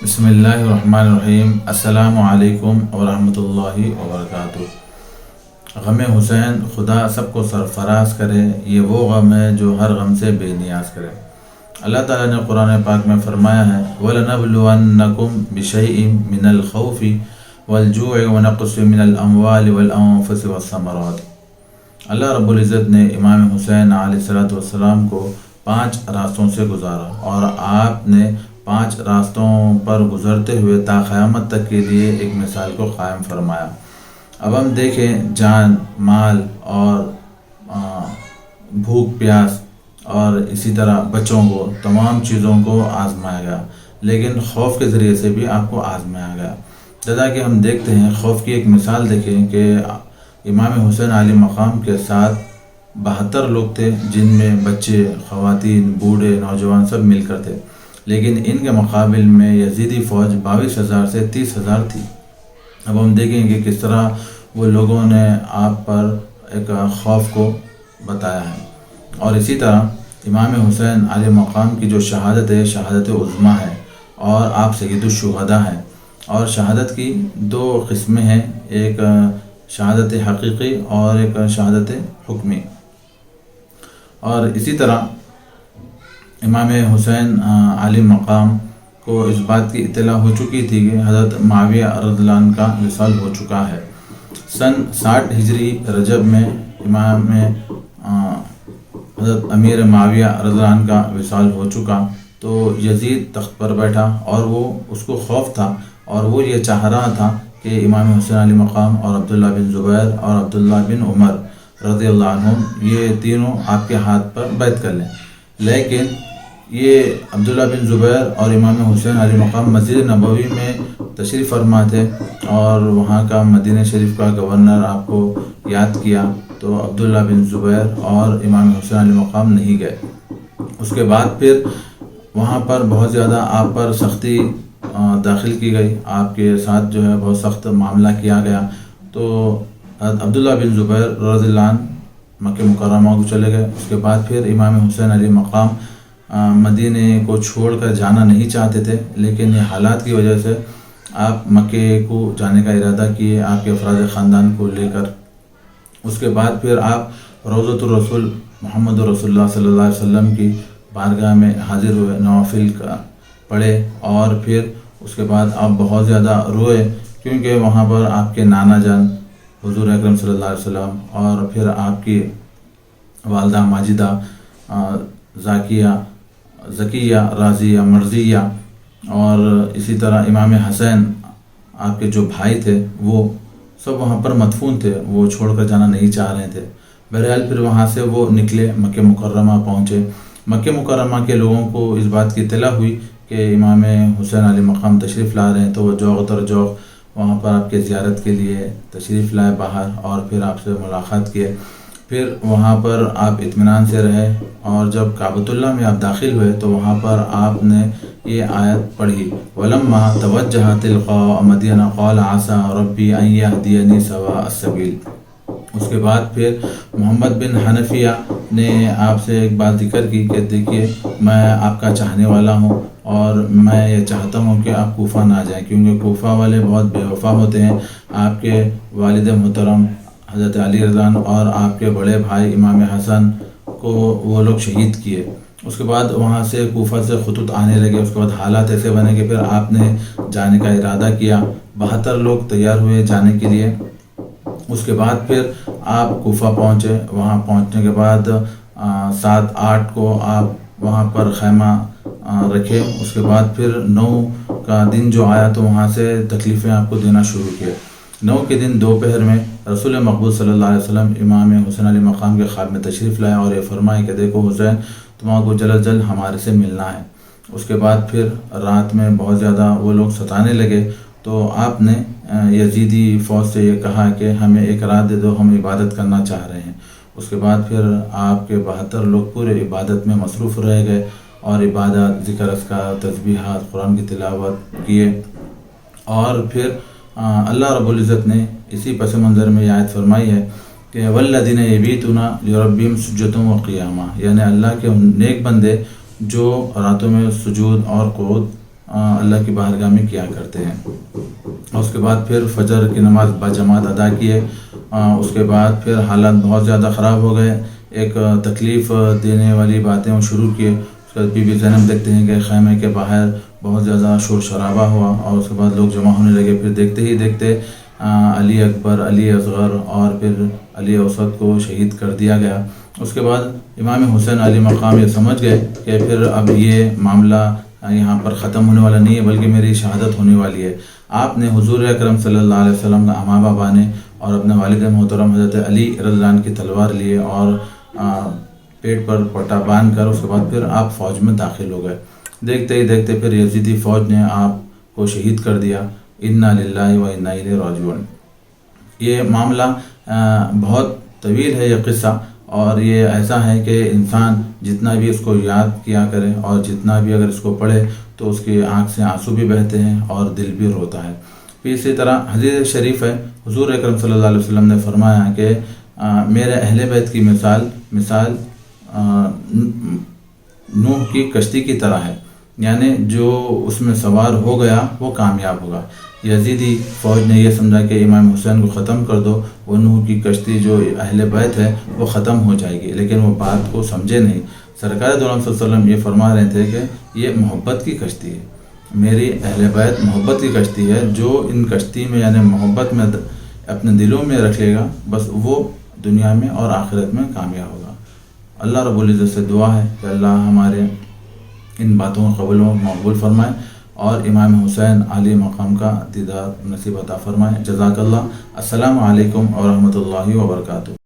بسم اللہ الرحمن الرحیم۔ السلام علیکم ورحمۃ اللہ وبرکاتہ۔ غم حسین خدا سب کو سرفراز کرے، یہ وہ غم ہے جو ہر غم سے بے نیاز کرے۔ اللہ تعالیٰ نے قرآن پاک میں فرمایا ہے وَلَنَبْلُوَنَّكُمْ بِشَيْءٍ مِّنَ الْخَوْفِ وَالْجُوعِ وَنَقْصٍ مِّنَ الْأَمْوَالِ وَالْأَنفُسِ وَالثَّمَرَاتِ۔ اللہ رب العزت نے امام حسین علیہ السلام کو 5 راستوں سے گزارا، اور آپ نے 5 راستوں پر گزرتے ہوئے تا قیامت تک کے لیے ایک مثال کو قائم فرمایا۔ اب ہم دیکھیں، جان، مال اور بھوک پیاس اور اسی طرح بچوں کو، تمام چیزوں کو آزمایا گیا، لیکن خوف کے ذریعے سے بھی آپ کو آزمایا گیا۔ جیسا کہ ہم دیکھتے ہیں، خوف کی ایک مثال دیکھیں کہ امام حسین علیہ مقام کے ساتھ 72 لوگ تھے، جن میں بچے، خواتین، بوڑھے، نوجوان سب مل کر تھے، لیکن ان کے مقابل میں یزیدی فوج 22,000 سے 30,000 تھی۔ اب ہم دیکھیں کہ کس طرح وہ لوگوں نے آپ پر ایک خوف کو بتایا ہے۔ اور اسی طرح امام حسین علیہ مقام کی جو شہادت ہے، شہادت عظمیٰ ہے، اور آپ سید الشہداء ہیں۔ اور شہادت کی 2 قسمیں ہیں، ایک شہادت حقیقی اور ایک شہادت حکمی۔ اور اسی طرح امام حسین علیہ مقام کو اس بات کی اطلاع ہو چکی تھی کہ حضرت معاویہ رضی اللہ عنہ کا وصال ہو چکا ہے۔ سن 60 ہجری رجب میں امام حضرت امیر معاویہ رضی اللہ عنہ کا وصال ہو چکا، تو یزید تخت پر بیٹھا، اور وہ اس کو خوف تھا، اور وہ یہ چاہ رہا تھا کہ امام حسین علیہ مقام اور عبداللہ بن زبیر اور عبداللہ بن عمر رضی اللہ عنہم یہ تینوں آپ کے ہاتھ پر بیعت کر لیں۔ لیکن یہ عبداللہ بن زبیر اور امام حسین علیہ مقام مسجد نبوی میں تشریف فرما تھے، اور وہاں کا مدینہ شریف کا گورنر آپ کو یاد کیا، تو عبداللہ بن زبیر اور امام حسین علیہ مقام نہیں گئے۔ اس کے بعد پھر وہاں پر بہت زیادہ آپ پر سختی داخل کی گئی، آپ کے ساتھ جو ہے بہت سخت معاملہ کیا گیا۔ تو عبداللہ بن زبیر رضی اللہ عنہ مکہ مکرمہ کو چلے گئے۔ اس کے بعد پھر امام حسین علیہ مقام مدینے کو چھوڑ کر جانا نہیں چاہتے تھے، لیکن یہ حالات کی وجہ سے آپ مکے کو جانے کا ارادہ کیے، آپ کے افراد خاندان کو لے کر۔ اس کے بعد پھر آپ روضۃ الرسول محمد رسول اللہ صلی اللہ علیہ وسلم کی بارگاہ میں حاضر ہوئے، نوافل کا پڑھے، اور پھر اس کے بعد آپ بہت زیادہ روئے، کیونکہ وہاں پر آپ کے نانا جان حضور اکرم صلی اللہ علیہ وسلم، اور پھر آپ کی والدہ ماجدہ، ذکیہ، راضیہ، مرضیہ، اور اسی طرح امام حسین آپ کے جو بھائی تھے وہ سب وہاں پر مدفون تھے، وہ چھوڑ کر جانا نہیں چاہ رہے تھے۔ بہرحال پھر وہاں سے وہ نکلے، مکہ مکرمہ پہنچے۔ مکہ مکرمہ کے لوگوں کو اس بات کی اطلاع ہوئی کہ امام حسین علیہ مقام تشریف لا رہے ہیں، تو وہ جوق در جوق وہاں پر آپ کے زیارت کے لیے تشریف لائے باہر، اور پھر آپ سے ملاقات کیے۔ پھر وہاں پر آپ اطمینان سے رہے، اور جب کعبۃ اللہ میں آپ داخل ہوئے تو وہاں پر آپ نے یہ آیت پڑھی وَلَمَّا تَوَجَّهَ تِلْقَاءَ مَدْيَنَ قَالَ عَسَىٰ رَبِّي أَن يَهْدِيَنِي سَوَاءَ السَّبِيلِ۔ اس کے بعد پھر محمد بن حنفیہ نے آپ سے ایک بات ذکر کی کہ دیکھیے، میں آپ کا چاہنے والا ہوں، اور میں یہ چاہتا ہوں کہ آپ کوفہ نہ جائیں، کیونکہ کوفہ والے بہت بے وفا ہوتے ہیں۔ آپ کے والد محترم حضرت علی رضی اللہ عنہ اور آپ کے بڑے بھائی امام حسن کو وہ لوگ شہید کیے۔ اس کے بعد وہاں سے کوفہ سے خطوط آنے لگے۔ اس کے بعد حالات ایسے بنے کہ پھر آپ نے جانے کا ارادہ کیا، 72 لوگ تیار ہوئے جانے کے لیے۔ اس کے بعد پھر آپ کوفہ پہنچے۔ وہاں پہنچنے کے بعد 7-8 کو آپ وہاں پر خیمہ رکھے۔ اس کے بعد پھر 9 کا دن جو آیا تو وہاں سے تکلیفیں آپ کو دینا شروع کیے۔ 9 کے دن دوپہر میں رسول مقبول صلی اللہ علیہ وسلم امام حسین علیہ مقام کے خواب میں تشریف لائے، اور یہ فرمائے کہ دیکھو حسین، تمہارے کو جلد جلد ہمارے سے ملنا ہے۔ اس کے بعد پھر رات میں بہت زیادہ وہ لوگ ستانے لگے، تو آپ نے یزیدی فوج سے یہ کہا کہ ہمیں ایک رات دے دو، ہم عبادت کرنا چاہ رہے ہیں۔ اس کے بعد پھر آپ کے 72 لوگ پورے عبادت میں مصروف رہ گئے، اور عبادت، ذکر اذکار، تسبیحات، قرآن کی تلاوت کیے۔ اور پھر اللہ رب العزت نے اسی پس منظر میں یہ آیت فرمائی ہے کہ والذین یبیتون لربہم سجدا وقیاما، یعنی اللہ کے نیک بندے جو راتوں میں سجود اور قعود اللہ کی بارگاہ میں کیا کرتے ہیں۔ اور اس کے بعد پھر فجر کی نماز باجماعت ادا کیے۔ اس کے بعد پھر حالات بہت زیادہ خراب ہو گئے، ایک تکلیف دینے والی باتیں وہ شروع کیے۔ اس کے بعد بی بی زینب دیکھتے ہیں کہ خیمے کے باہر بہت زیادہ شور شرابہ ہوا، اور اس کے بعد لوگ جمع ہونے لگے۔ پھر دیکھتے ہی دیکھتے علی اکبر، علی اصغر اور پھر علی اوسط کو شہید کر دیا گیا۔ اس کے بعد امام حسین علی مقام یہ سمجھ گئے کہ پھر اب یہ معاملہ یہاں پر ختم ہونے والا نہیں ہے، بلکہ میری شہادت ہونے والی ہے۔ آپ نے حضور اکرم صلی اللہ علیہ وسلم کا امامہ بانے اور اپنے والد محترم حضرت علی رضی اللہ عنہ کی تلوار لیے اور پیٹ پر پٹا باندھ کر اس کے بعد پھر آپ فوج میں داخل ہو گئے۔ دیکھتے ہی دیکھتے پھر یزیدی فوج نے آپ کو شہید کر دیا۔ انا للہ و انا الیہ راجعون۔ یہ معاملہ بہت طویل ہے یہ قصہ، اور یہ ایسا ہے کہ انسان جتنا بھی اس کو یاد کیا کرے اور جتنا بھی اگر اس کو پڑھے تو اس کی آنکھ سے آنسو بھی بہتے ہیں اور دل بھی روتا ہے۔ پھر اسی طرح حدیث شریف ہے، حضور اکرم صلی اللہ علیہ وسلم نے فرمایا کہ میرے اہل بیت کی مثال نوح کی کشتی کی طرح ہے، یعنی جو اس میں سوار ہو گیا وہ کامیاب ہوگا۔ یزیدی فوج نے یہ سمجھا کہ امام حسین کو ختم کر دو، وہ نوح کی کشتی جو اہل بیت ہے وہ ختم ہو جائے گی، لیکن وہ بات کو سمجھے نہیں۔ سرکار دو عالم صلی اللہ علیہ وسلم یہ فرما رہے تھے کہ یہ محبت کی کشتی ہے، میری اہل بیت محبت کی کشتی ہے، جو ان کشتی میں یعنی محبت میں اپنے دلوں میں رکھے گا بس وہ دنیا میں اور آخرت میں کامیاب ہوگا۔ اللہ رب العزت سے دعا ہے کہ اللہ ہمارے ان باتوں کو قبول و مقبول فرمائے اور امام حسین عالی مقام کا دیدار نصیب عطا فرمائے۔ جزاک اللہ۔ السلام علیکم ورحمۃ اللہ وبرکاتہ۔